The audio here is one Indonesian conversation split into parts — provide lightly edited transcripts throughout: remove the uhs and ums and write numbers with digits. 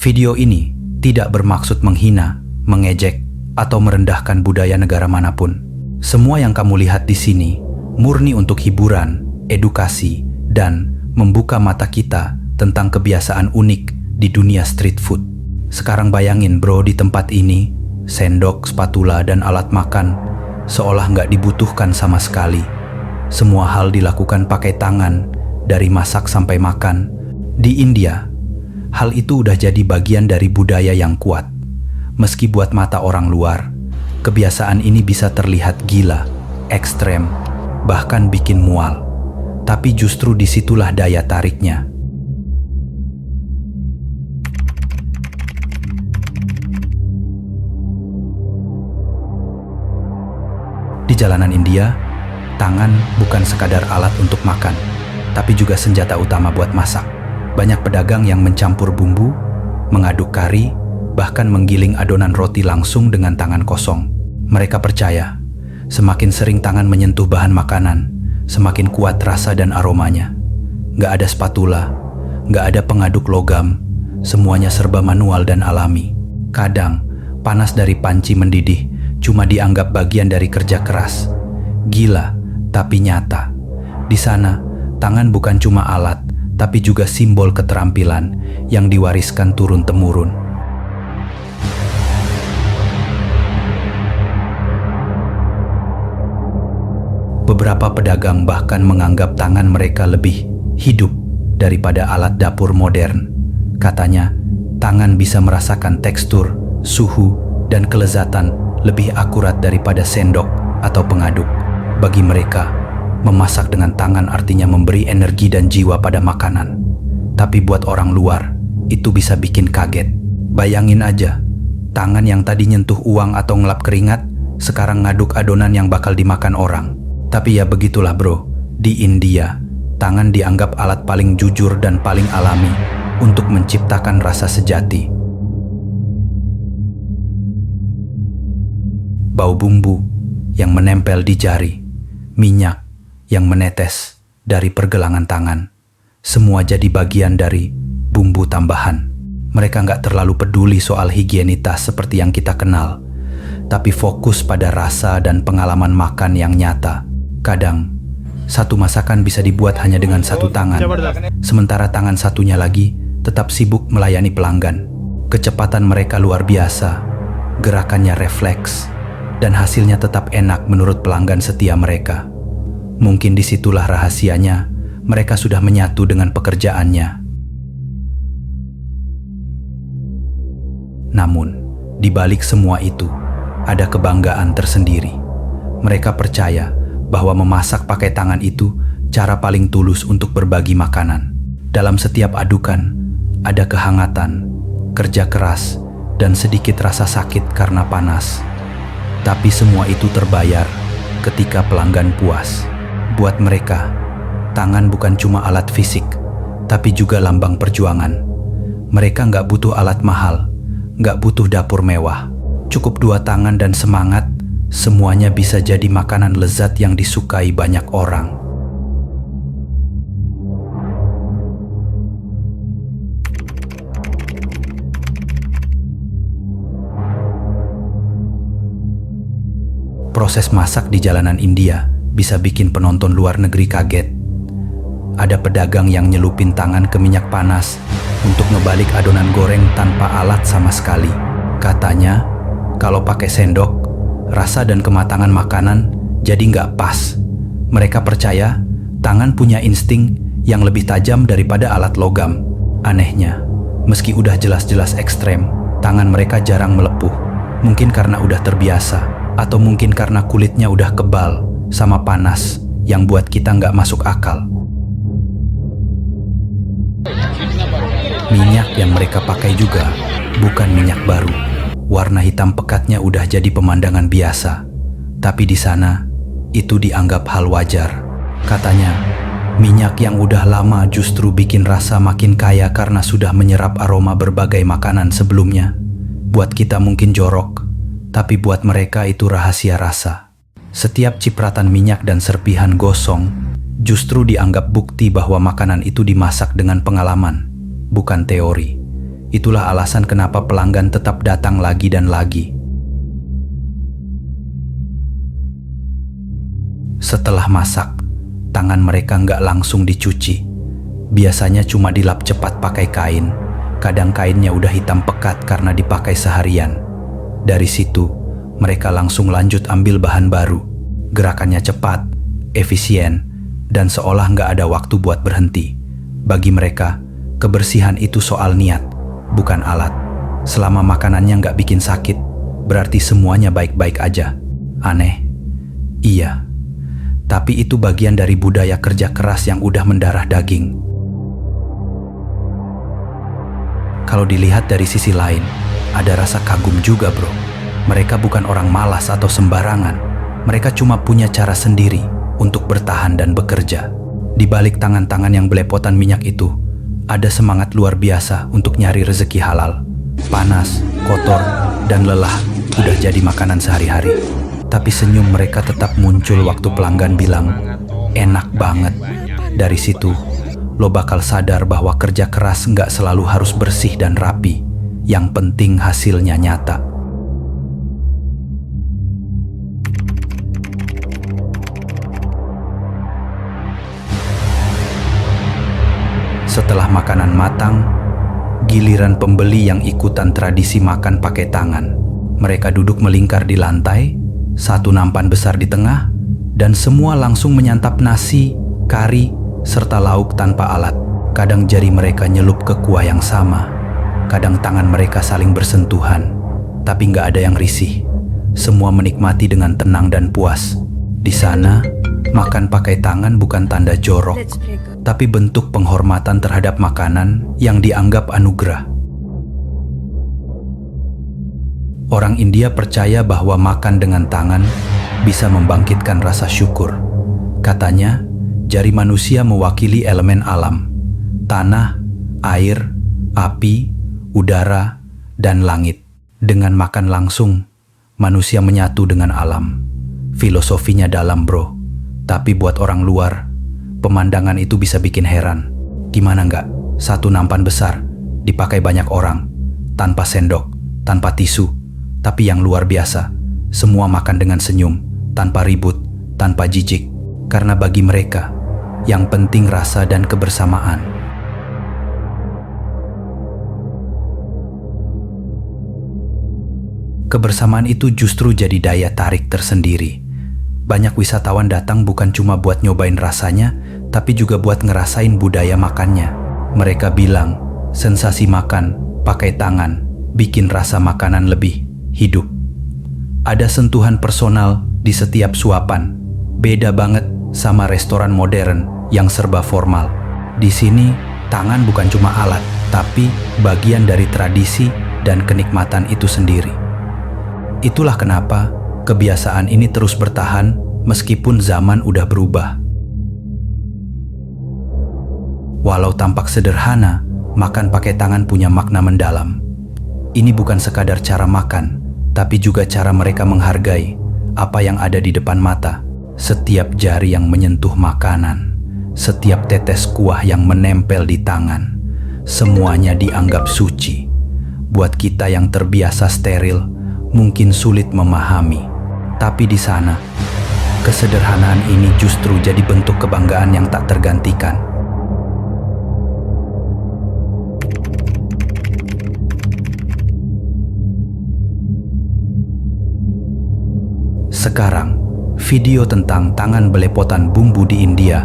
Video ini tidak bermaksud menghina, mengejek, atau merendahkan budaya negara manapun. Semua yang kamu lihat di sini murni untuk hiburan, edukasi, dan membuka mata kita tentang kebiasaan unik di dunia street food. Sekarang bayangin bro, di tempat ini, sendok, spatula, dan alat makan seolah nggak dibutuhkan sama sekali. Semua hal dilakukan pakai tangan, dari masak sampai makan. Di India, hal itu udah jadi bagian dari budaya yang kuat. Meski buat mata orang luar, kebiasaan ini bisa terlihat gila, ekstrem, bahkan bikin mual. Tapi justru disitulah daya tariknya. Di jalanan India, tangan bukan sekadar alat untuk makan, tapi juga senjata utama buat masak. Banyak pedagang yang mencampur bumbu, mengaduk kari, bahkan menggiling adonan roti langsung dengan tangan kosong. Mereka percaya, semakin sering tangan menyentuh bahan makanan, semakin kuat rasa dan aromanya. Nggak ada spatula, nggak ada pengaduk logam, semuanya serba manual dan alami. Kadang, panas dari panci mendidih cuma dianggap bagian dari kerja keras. Gila, tapi nyata. Di sana, tangan bukan cuma alat, tapi juga simbol keterampilan yang diwariskan turun-temurun. Beberapa pedagang bahkan menganggap tangan mereka lebih hidup daripada alat dapur modern. Katanya, tangan bisa merasakan tekstur, suhu, dan kelezatan lebih akurat daripada sendok atau pengaduk. Bagi mereka, memasak dengan tangan artinya memberi energi dan jiwa pada makanan. Tapi buat orang luar, itu bisa bikin kaget. Bayangin aja, tangan yang tadi nyentuh uang atau ngelap keringat, sekarang ngaduk adonan yang bakal dimakan orang. Tapi ya begitulah bro, di India, tangan dianggap alat paling jujur dan paling alami untuk menciptakan rasa sejati. Bau bumbu yang menempel di jari, minyak yang menetes dari pergelangan tangan, semua jadi bagian dari bumbu tambahan. Mereka nggak terlalu peduli soal higienitas seperti yang kita kenal, tapi fokus pada rasa dan pengalaman makan yang nyata. Kadang, satu masakan bisa dibuat hanya dengan satu tangan, sementara tangan satunya lagi tetap sibuk melayani pelanggan. Kecepatan mereka luar biasa, gerakannya refleks, dan hasilnya tetap enak menurut pelanggan setia mereka. Mungkin disitulah rahasianya, mereka sudah menyatu dengan pekerjaannya. Namun, di balik semua itu, ada kebanggaan tersendiri. Mereka percaya bahwa memasak pakai tangan itu cara paling tulus untuk berbagi makanan. Dalam setiap adukan, ada kehangatan, kerja keras, dan sedikit rasa sakit karena panas. Tapi semua itu terbayar ketika pelanggan puas. Buat mereka, tangan bukan cuma alat fisik, tapi juga lambang perjuangan. Mereka nggak butuh alat mahal, nggak butuh dapur mewah. Cukup dua tangan dan semangat, semuanya bisa jadi makanan lezat yang disukai banyak orang. Proses masak di jalanan India bisa bikin penonton luar negeri kaget. Ada pedagang yang nyelupin tangan ke minyak panas untuk ngebalik adonan goreng tanpa alat sama sekali. Katanya, kalau pakai sendok, rasa dan kematangan makanan jadi nggak pas. Mereka percaya tangan punya insting yang lebih tajam daripada alat logam. Anehnya, meski udah jelas-jelas ekstrem, tangan mereka jarang melepuh. Mungkin karena udah terbiasa, atau mungkin karena kulitnya udah kebal sama panas yang buat kita nggak masuk akal. Minyak yang mereka pakai juga bukan minyak baru. Warna hitam pekatnya udah jadi pemandangan biasa. Tapi di sana, itu dianggap hal wajar. Katanya, minyak yang udah lama justru bikin rasa makin kaya karena sudah menyerap aroma berbagai makanan sebelumnya. Buat kita mungkin jorok, tapi buat mereka itu rahasia rasa. Setiap cipratan minyak dan serpihan gosong justru dianggap bukti bahwa makanan itu dimasak dengan pengalaman, bukan teori. Itulah alasan kenapa pelanggan tetap datang lagi dan lagi. Setelah masak, tangan mereka nggak langsung dicuci. Biasanya cuma dilap cepat pakai kain. Kadang kainnya udah hitam pekat karena dipakai seharian. Dari situ, mereka langsung lanjut ambil bahan baru. Gerakannya cepat, efisien, dan seolah nggak ada waktu buat berhenti. Bagi mereka, kebersihan itu soal niat, bukan alat. Selama makanannya nggak bikin sakit, berarti semuanya baik-baik aja. Aneh? Iya. Tapi itu bagian dari budaya kerja keras yang udah mendarah daging. Kalau dilihat dari sisi lain, ada rasa kagum juga, bro. Mereka bukan orang malas atau sembarangan. Mereka cuma punya cara sendiri untuk bertahan dan bekerja. Di balik tangan-tangan yang belepotan minyak itu, ada semangat luar biasa untuk nyari rezeki halal. Panas, kotor, dan lelah udah jadi makanan sehari-hari. Tapi senyum mereka tetap muncul waktu pelanggan bilang, enak banget. Dari situ, lo bakal sadar bahwa kerja keras nggak selalu harus bersih dan rapi. Yang penting hasilnya nyata. Setelah makanan matang, giliran pembeli yang ikutan tradisi makan pakai tangan. Mereka duduk melingkar di lantai, satu nampan besar di tengah, dan semua langsung menyantap nasi, kari, serta lauk tanpa alat. Kadang jari mereka nyelup ke kuah yang sama. Kadang tangan mereka saling bersentuhan, tapi nggak ada yang risih. Semua menikmati dengan tenang dan puas. Di sana, makan pakai tangan bukan tanda jorok, tapi bentuk penghormatan terhadap makanan yang dianggap anugerah. Orang India percaya bahwa makan dengan tangan bisa membangkitkan rasa syukur. Katanya, jari manusia mewakili elemen alam, tanah, air, api, udara, dan langit. Dengan makan langsung, manusia menyatu dengan alam. Filosofinya dalam, bro. Tapi buat orang luar, pemandangan itu bisa bikin heran. Gimana nggak? Satu nampan besar, dipakai banyak orang, tanpa sendok, tanpa tisu. Tapi yang luar biasa, semua makan dengan senyum, tanpa ribut, tanpa jijik. Karena bagi mereka, yang penting rasa dan kebersamaan. Kebersamaan itu justru jadi daya tarik tersendiri. Banyak wisatawan datang bukan cuma buat nyobain rasanya, tapi juga buat ngerasain budaya makannya. Mereka bilang, sensasi makan pakai tangan bikin rasa makanan lebih hidup. Ada sentuhan personal di setiap suapan. Beda banget sama restoran modern yang serba formal. Di sini, tangan bukan cuma alat, tapi bagian dari tradisi dan kenikmatan itu sendiri. Itulah kenapa kebiasaan ini terus bertahan meskipun zaman udah berubah. Walau tampak sederhana, makan pakai tangan punya makna mendalam. Ini bukan sekadar cara makan, tapi juga cara mereka menghargai apa yang ada di depan mata. Setiap jari yang menyentuh makanan, setiap tetes kuah yang menempel di tangan, semuanya dianggap suci. Buat kita yang terbiasa steril, mungkin sulit memahami. Tapi di sana, kesederhanaan ini justru jadi bentuk kebanggaan yang tak tergantikan. Sekarang, video tentang tangan belepotan bumbu di India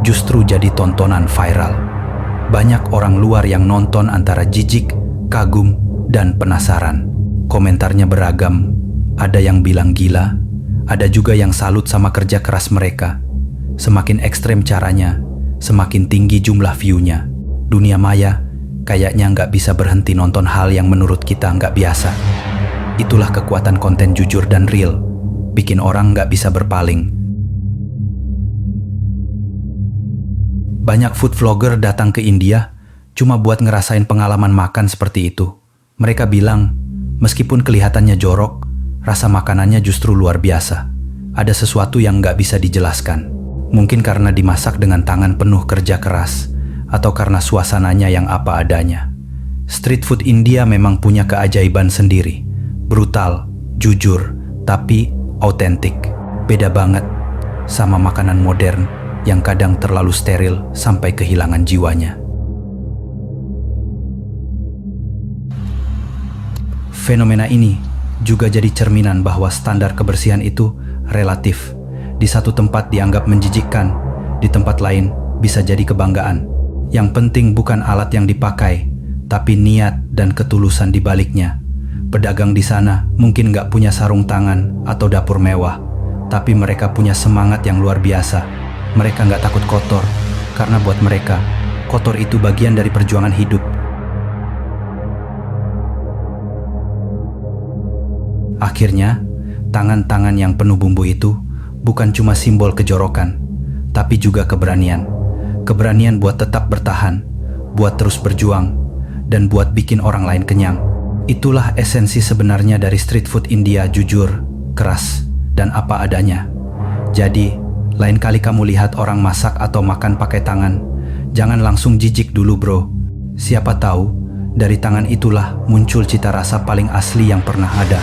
justru jadi tontonan viral. Banyak orang luar yang nonton antara jijik, kagum, dan penasaran. Komentarnya beragam, ada yang bilang gila, ada juga yang salut sama kerja keras mereka. Semakin ekstrem caranya, semakin tinggi jumlah view-nya. Dunia maya kayaknya nggak bisa berhenti nonton hal yang menurut kita nggak biasa. Itulah kekuatan konten jujur dan real, bikin orang nggak bisa berpaling. Banyak food vlogger datang ke India cuma buat ngerasain pengalaman makan seperti itu. Mereka bilang, meskipun kelihatannya jorok, rasa makanannya justru luar biasa. Ada sesuatu yang nggak bisa dijelaskan. Mungkin karena dimasak dengan tangan penuh kerja keras, atau karena suasananya yang apa adanya. Street food India memang punya keajaiban sendiri. Brutal, jujur, tapi autentik. Beda banget sama makanan modern yang kadang terlalu steril sampai kehilangan jiwanya. Fenomena ini juga jadi cerminan bahwa standar kebersihan itu relatif. Di satu tempat dianggap menjijikkan, di tempat lain bisa jadi kebanggaan. Yang penting bukan alat yang dipakai, tapi niat dan ketulusan di baliknya. Pedagang di sana mungkin nggak punya sarung tangan atau dapur mewah, tapi mereka punya semangat yang luar biasa. Mereka nggak takut kotor, karena buat mereka, kotor itu bagian dari perjuangan hidup. Akhirnya, tangan-tangan yang penuh bumbu itu bukan cuma simbol kejorokan, tapi juga keberanian. Keberanian buat tetap bertahan, buat terus berjuang, dan buat bikin orang lain kenyang. Itulah esensi sebenarnya dari street food India, jujur, keras, dan apa adanya. Jadi, lain kali kamu lihat orang masak atau makan pakai tangan, jangan langsung jijik dulu bro. Siapa tahu, dari tangan itulah muncul cita rasa paling asli yang pernah ada.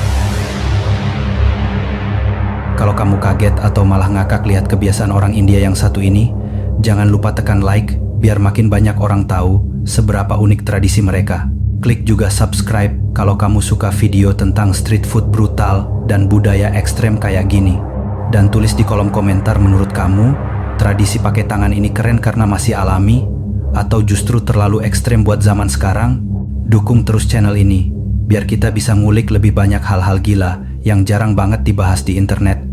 Kalau kamu kaget atau malah ngakak lihat kebiasaan orang India yang satu ini, jangan lupa tekan like biar makin banyak orang tahu seberapa unik tradisi mereka. Klik juga subscribe kalau kamu suka video tentang street food brutal dan budaya ekstrem kayak gini. Dan tulis di kolom komentar menurut kamu, tradisi pakai tangan ini keren karena masih alami atau justru terlalu ekstrem buat zaman sekarang? Dukung terus channel ini biar kita bisa ngulik lebih banyak hal-hal gila yang jarang banget dibahas di internet.